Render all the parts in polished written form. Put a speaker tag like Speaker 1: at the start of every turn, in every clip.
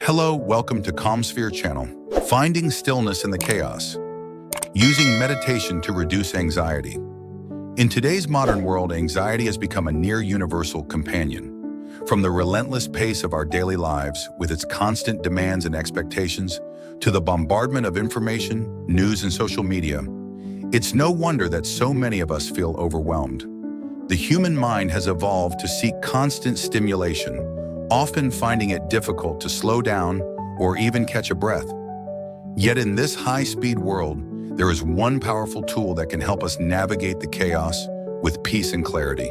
Speaker 1: Hello, welcome to CalmSphere channel, Finding Stillness in the Chaos, using meditation to reduce anxiety. In today's modern world, anxiety has become a near universal companion. From the relentless pace of our daily lives, with its constant demands and expectations, to the bombardment of information, news, and social media, it's no wonder that so many of us feel overwhelmed. The human mind has evolved to seek constant stimulation, often finding it difficult to slow down or even catch a breath. Yet in this high-speed world, there is one powerful tool that can help us navigate the chaos with peace and clarity: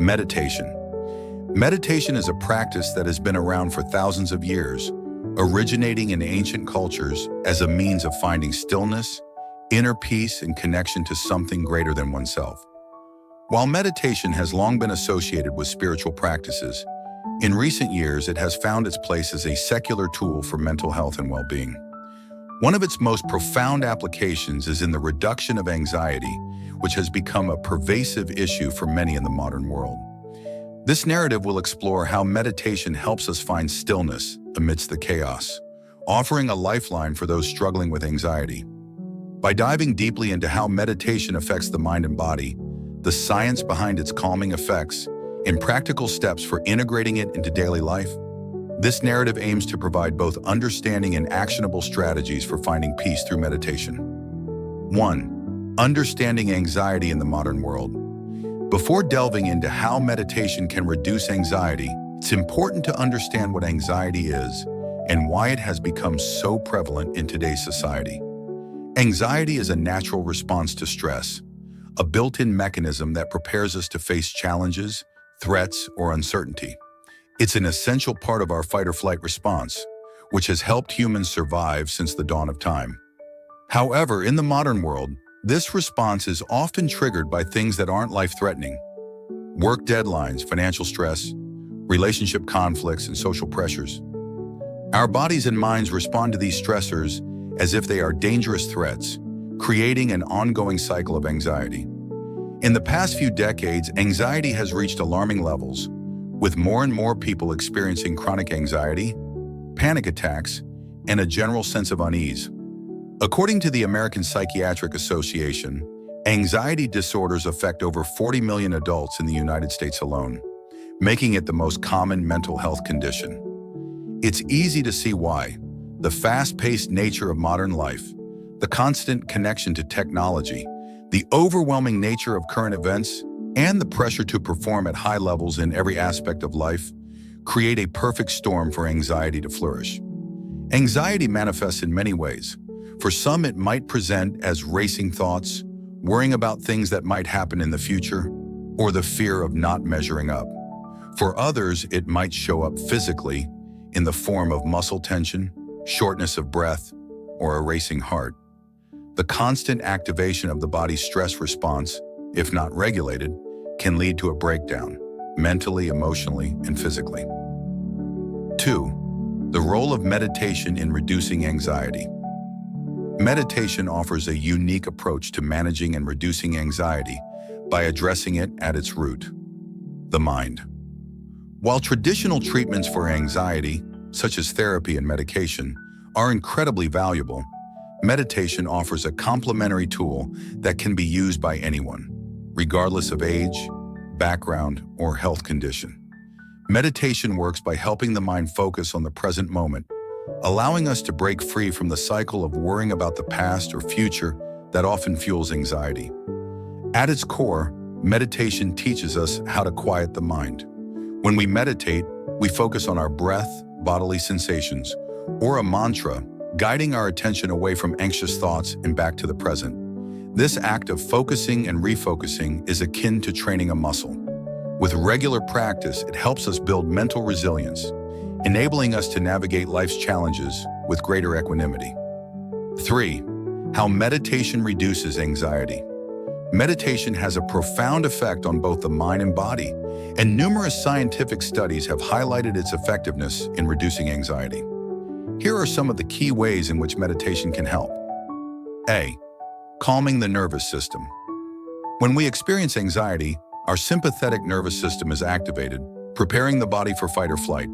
Speaker 1: meditation. Meditation is a practice that has been around for thousands of years, originating in ancient cultures as a means of finding stillness, inner peace, and connection to something greater than oneself. While meditation has long been associated with spiritual practices, in recent years, it has found its place as a secular tool for mental health and well-being. One of its most profound applications is in the reduction of anxiety, which has become a pervasive issue for many in the modern world. This narrative will explore how meditation helps us find stillness amidst the chaos, offering a lifeline for those struggling with anxiety. By diving deeply into how meditation affects the mind and body, the science behind its calming effects, and practical steps for integrating it into daily life, this narrative aims to provide both understanding and actionable strategies for finding peace through meditation. 1. Understanding anxiety in the modern world. Before delving into how meditation can reduce anxiety, it's important to understand what anxiety is and why it has become so prevalent in today's society. Anxiety is a natural response to stress, a built-in mechanism that prepares us to face challenges, threats, or uncertainty. It's an essential part of our fight-or-flight response, which has helped humans survive since the dawn of time. However, in the modern world, this response is often triggered by things that aren't life-threatening: work deadlines, financial stress, relationship conflicts, and social pressures. Our bodies and minds respond to these stressors as if they are dangerous threats, creating an ongoing cycle of anxiety. In the past few decades, anxiety has reached alarming levels, with more and more people experiencing chronic anxiety, panic attacks, and a general sense of unease. According to the American Psychiatric Association, anxiety disorders affect over 40 million adults in the United States alone, making it the most common mental health condition. It's easy to see why. The fast-paced nature of modern life, the constant connection to technology, the overwhelming nature of current events, and the pressure to perform at high levels in every aspect of life create a perfect storm for anxiety to flourish. Anxiety manifests in many ways. For some, it might present as racing thoughts, worrying about things that might happen in the future, or the fear of not measuring up. For others, it might show up physically in the form of muscle tension, shortness of breath, or a racing heart. The constant activation of the body's stress response, if not regulated, can lead to a breakdown, mentally, emotionally, and physically. 2. The role of meditation in reducing anxiety. Meditation offers a unique approach to managing and reducing anxiety by addressing it at its root: the mind. While traditional treatments for anxiety, such as therapy and medication, are incredibly valuable, meditation offers a complementary tool that can be used by anyone, regardless of age, background, or health condition. Meditation works by helping the mind focus on the present moment, allowing us to break free from the cycle of worrying about the past or future that often fuels anxiety. At its core, meditation teaches us how to quiet the mind. When we meditate, we focus on our breath, bodily sensations, or a mantra, guiding our attention away from anxious thoughts and back to the present. This act of focusing and refocusing is akin to training a muscle. With regular practice, it helps us build mental resilience, enabling us to navigate life's challenges with greater equanimity. 3. How meditation reduces anxiety. Meditation has a profound effect on both the mind and body, and numerous scientific studies have highlighted its effectiveness in reducing anxiety. Here are some of the key ways in which meditation can help. A. Calming the nervous system. When we experience anxiety, our sympathetic nervous system is activated, preparing the body for fight or flight.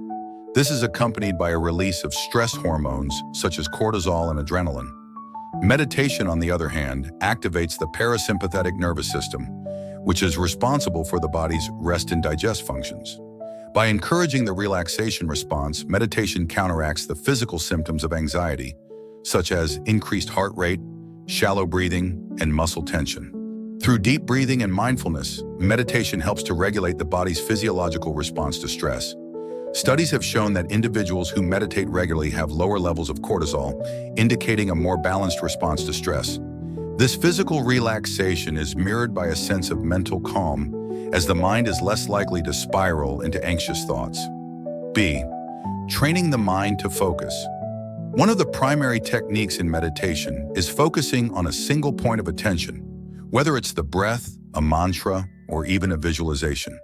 Speaker 1: This is accompanied by a release of stress hormones such as cortisol and adrenaline. Meditation, on the other hand, activates the parasympathetic nervous system, which is responsible for the body's rest and digest functions. By encouraging the relaxation response, meditation counteracts the physical symptoms of anxiety, such as increased heart rate, shallow breathing, and muscle tension. Through deep breathing and mindfulness, meditation helps to regulate the body's physiological response to stress. Studies have shown that individuals who meditate regularly have lower levels of cortisol, indicating a more balanced response to stress. This physical relaxation is mirrored by a sense of mental calm, as the mind is less likely to spiral into anxious thoughts. B. Training the mind to focus. One of the primary techniques in meditation is focusing on a single point of attention, whether it's the breath, a mantra, or even a visualization.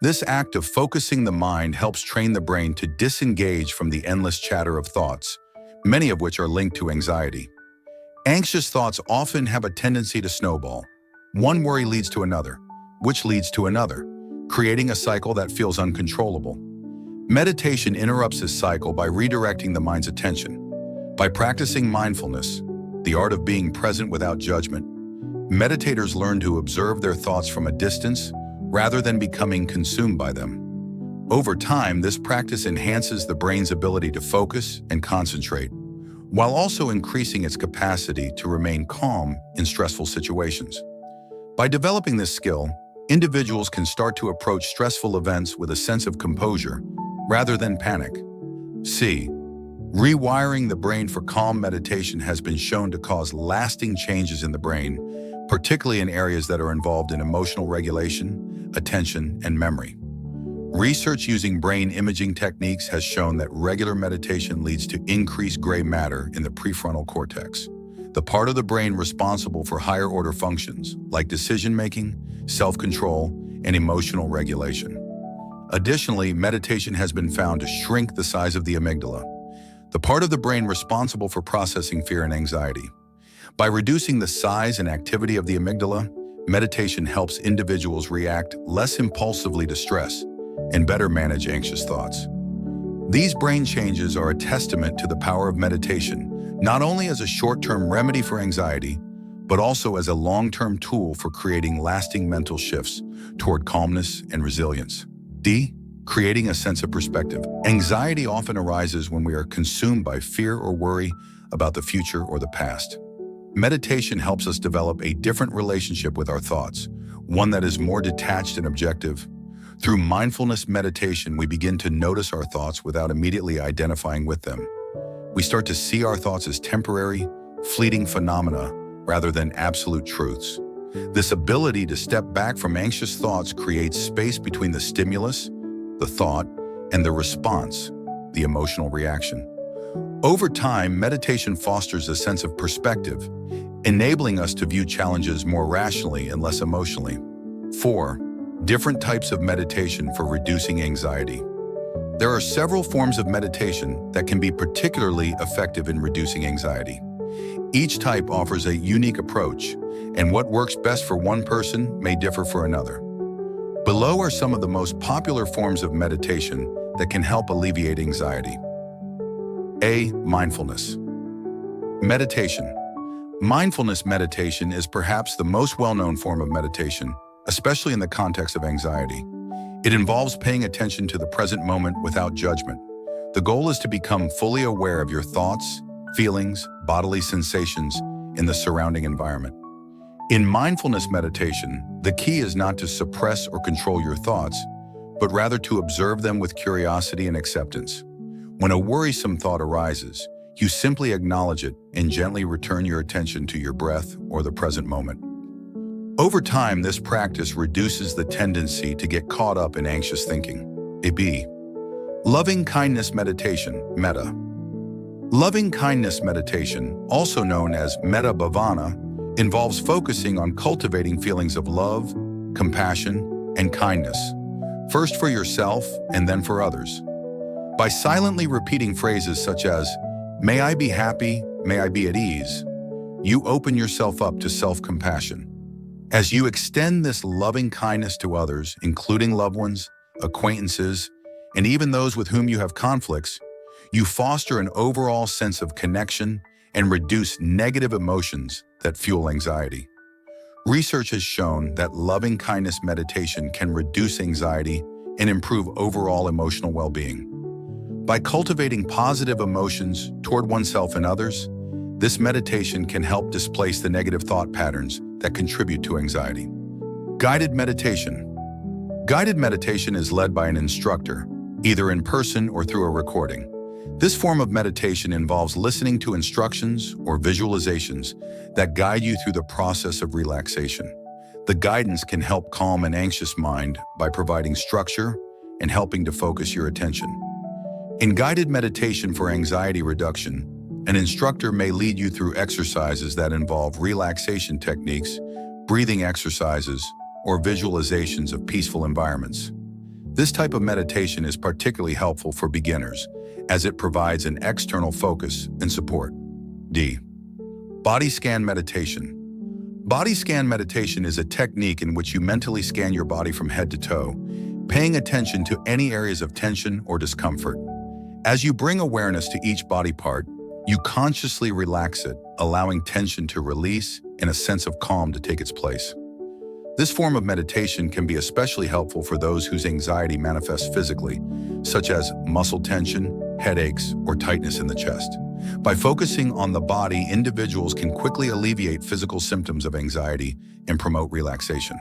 Speaker 1: This act of focusing the mind helps train the brain to disengage from the endless chatter of thoughts, many of which are linked to anxiety. Anxious thoughts often have a tendency to snowball. One worry leads to another, which leads to another, creating a cycle that feels uncontrollable. Meditation interrupts this cycle by redirecting the mind's attention. By practicing mindfulness, the art of being present without judgment, meditators learn to observe their thoughts from a distance rather than becoming consumed by them. Over time, this practice enhances the brain's ability to focus and concentrate, while also increasing its capacity to remain calm in stressful situations. By developing this skill, individuals can start to approach stressful events with a sense of composure rather than panic. C. Rewiring the brain for calm. Meditation has been shown to cause lasting changes in the brain, particularly in areas that are involved in emotional regulation, attention, and memory. Research using brain imaging techniques has shown that regular meditation leads to increased gray matter in the prefrontal cortex, the part of the brain responsible for higher-order functions like decision-making, self-control, and emotional regulation. Additionally, meditation has been found to shrink the size of the amygdala, the part of the brain responsible for processing fear and anxiety. By reducing the size and activity of the amygdala, meditation helps individuals react less impulsively to stress and better manage anxious thoughts. These brain changes are a testament to the power of meditation, not only as a short-term remedy for anxiety, but also as a long-term tool for creating lasting mental shifts toward calmness and resilience. D. Creating a sense of perspective. Anxiety often arises when we are consumed by fear or worry about the future or the past. Meditation helps us develop a different relationship with our thoughts, one that is more detached and objective. Through mindfulness meditation, we begin to notice our thoughts without immediately identifying with them. We start to see our thoughts as temporary, fleeting phenomena rather than absolute truths. This ability to step back from anxious thoughts creates space between the stimulus, the thought, and the response, the emotional reaction. Over time, meditation fosters a sense of perspective, enabling us to view challenges more rationally and less emotionally. 4. Different types of meditation for reducing anxiety. There are several forms of meditation that can be particularly effective in reducing anxiety. Each type offers a unique approach, and what works best for one person may differ for another. Below are some of the most popular forms of meditation that can help alleviate anxiety. A. Mindfulness. Meditation. Mindfulness meditation is perhaps the most well-known form of meditation, especially in the context of anxiety. It involves paying attention to the present moment without judgment. The goal is to become fully aware of your thoughts, feelings, bodily sensations in the surrounding environment. In mindfulness meditation, the key is not to suppress or control your thoughts, but rather to observe them with curiosity and acceptance. When a worrisome thought arises, you simply acknowledge it and gently return your attention to your breath or the present moment. Over time, this practice reduces the tendency to get caught up in anxious thinking. B. Loving kindness meditation, metta. Loving kindness meditation, also known as metta bhavana, involves focusing on cultivating feelings of love, compassion, and kindness, first for yourself and then for others. By silently repeating phrases such as, "May I be happy, may I be at ease," you open yourself up to self-compassion. As you extend this loving kindness to others, including loved ones, acquaintances, and even those with whom you have conflicts, you foster an overall sense of connection and reduce negative emotions that fuel anxiety. Research has shown that loving kindness meditation can reduce anxiety and improve overall emotional well-being. By cultivating positive emotions toward oneself and others, this meditation can help displace the negative thought patterns that contribute to anxiety. Guided meditation. Guided meditation is led by an instructor, either in person or through a recording. This form of meditation involves listening to instructions or visualizations that guide you through the process of relaxation. The guidance can help calm an anxious mind by providing structure and helping to focus your attention. In guided meditation for anxiety reduction, an instructor may lead you through exercises that involve relaxation techniques, breathing exercises, or visualizations of peaceful environments. This type of meditation is particularly helpful for beginners, as it provides an external focus and support. D. Body scan meditation. Body scan meditation is a technique in which you mentally scan your body from head to toe, paying attention to any areas of tension or discomfort. As you bring awareness to each body part, you consciously relax it, allowing tension to release and a sense of calm to take its place. This form of meditation can be especially helpful for those whose anxiety manifests physically, such as muscle tension, headaches, or tightness in the chest. By focusing on the body, individuals can quickly alleviate physical symptoms of anxiety and promote relaxation.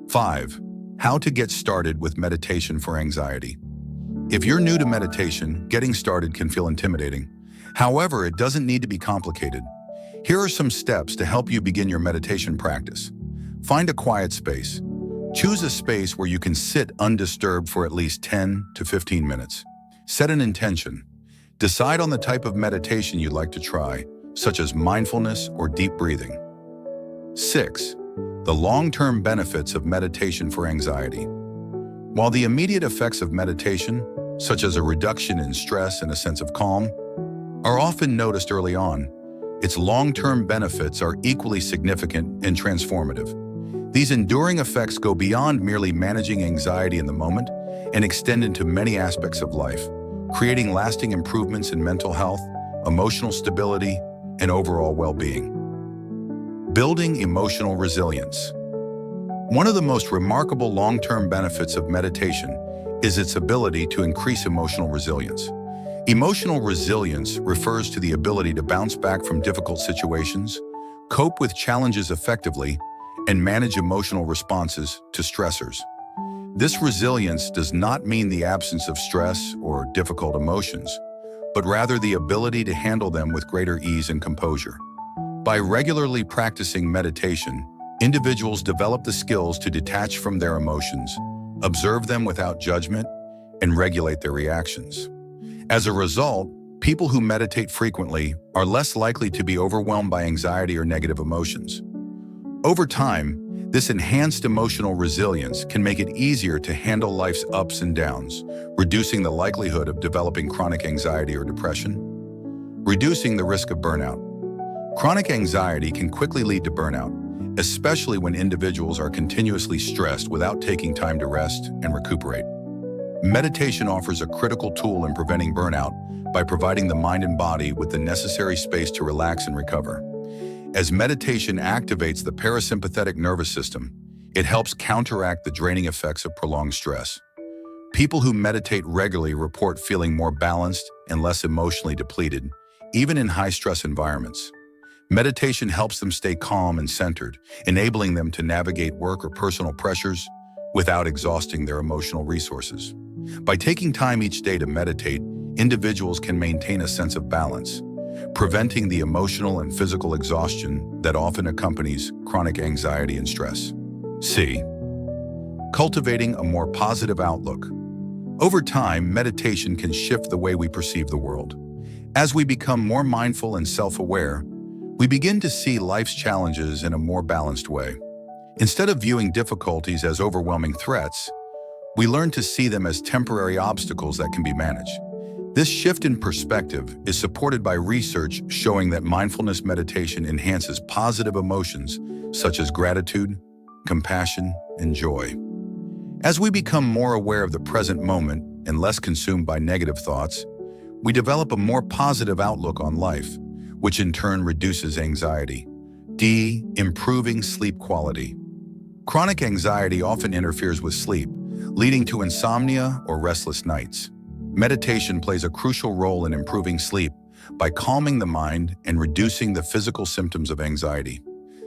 Speaker 1: 5. How to get started with meditation for anxiety. If you're new to meditation, getting started can feel intimidating. However, it doesn't need to be complicated. Here are some steps to help you begin your meditation practice. Find a quiet space. Choose a space where you can sit undisturbed for at least 10 to 15 minutes. Set an intention. Decide on the type of meditation you'd like to try, such as mindfulness or deep breathing. 6. The long-term benefits of meditation for anxiety. While the immediate effects of meditation, such as a reduction in stress and a sense of calm, are often noticed early on, its long-term benefits are equally significant and transformative. These enduring effects go beyond merely managing anxiety in the moment and extend into many aspects of life, creating lasting improvements in mental health, emotional stability, and overall well-being. Building emotional resilience. One of the most remarkable long-term benefits of meditation is its ability to increase emotional resilience. Emotional resilience refers to the ability to bounce back from difficult situations, cope with challenges effectively, and manage emotional responses to stressors. This resilience does not mean the absence of stress or difficult emotions, but rather the ability to handle them with greater ease and composure. By regularly practicing meditation, individuals develop the skills to detach from their emotions, observe them without judgment, and regulate their reactions. As a result, people who meditate frequently are less likely to be overwhelmed by anxiety or negative emotions. Over time, this enhanced emotional resilience can make it easier to handle life's ups and downs, reducing the likelihood of developing chronic anxiety or depression. Reducing the risk of burnout. Chronic anxiety can quickly lead to burnout, especially when individuals are continuously stressed without taking time to rest and recuperate. Meditation offers a critical tool in preventing burnout by providing the mind and body with the necessary space to relax and recover. As meditation activates the parasympathetic nervous system, it helps counteract the draining effects of prolonged stress. People who meditate regularly report feeling more balanced and less emotionally depleted, even in high-stress environments. Meditation helps them stay calm and centered, enabling them to navigate work or personal pressures without exhausting their emotional resources. By taking time each day to meditate, individuals can maintain a sense of balance, preventing the emotional and physical exhaustion that often accompanies chronic anxiety and stress. C. Cultivating a more positive outlook. Over time, meditation can shift the way we perceive the world. As we become more mindful and self-aware, we begin to see life's challenges in a more balanced way. Instead of viewing difficulties as overwhelming threats, we learn to see them as temporary obstacles that can be managed. This shift in perspective is supported by research showing that mindfulness meditation enhances positive emotions such as gratitude, compassion, and joy. As we become more aware of the present moment, and less consumed by negative thoughts, we develop a more positive outlook on life, which in turn reduces anxiety. D. Improving sleep quality. Chronic anxiety often interferes with sleep, leading to insomnia or restless nights. Meditation plays a crucial role in improving sleep by calming the mind and reducing the physical symptoms of anxiety.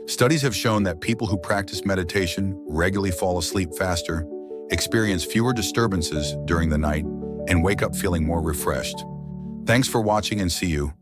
Speaker 1: Studies have shown that people who practice meditation regularly fall asleep faster, experience fewer disturbances during the night, and wake up feeling more refreshed. Thanks for watching and see you.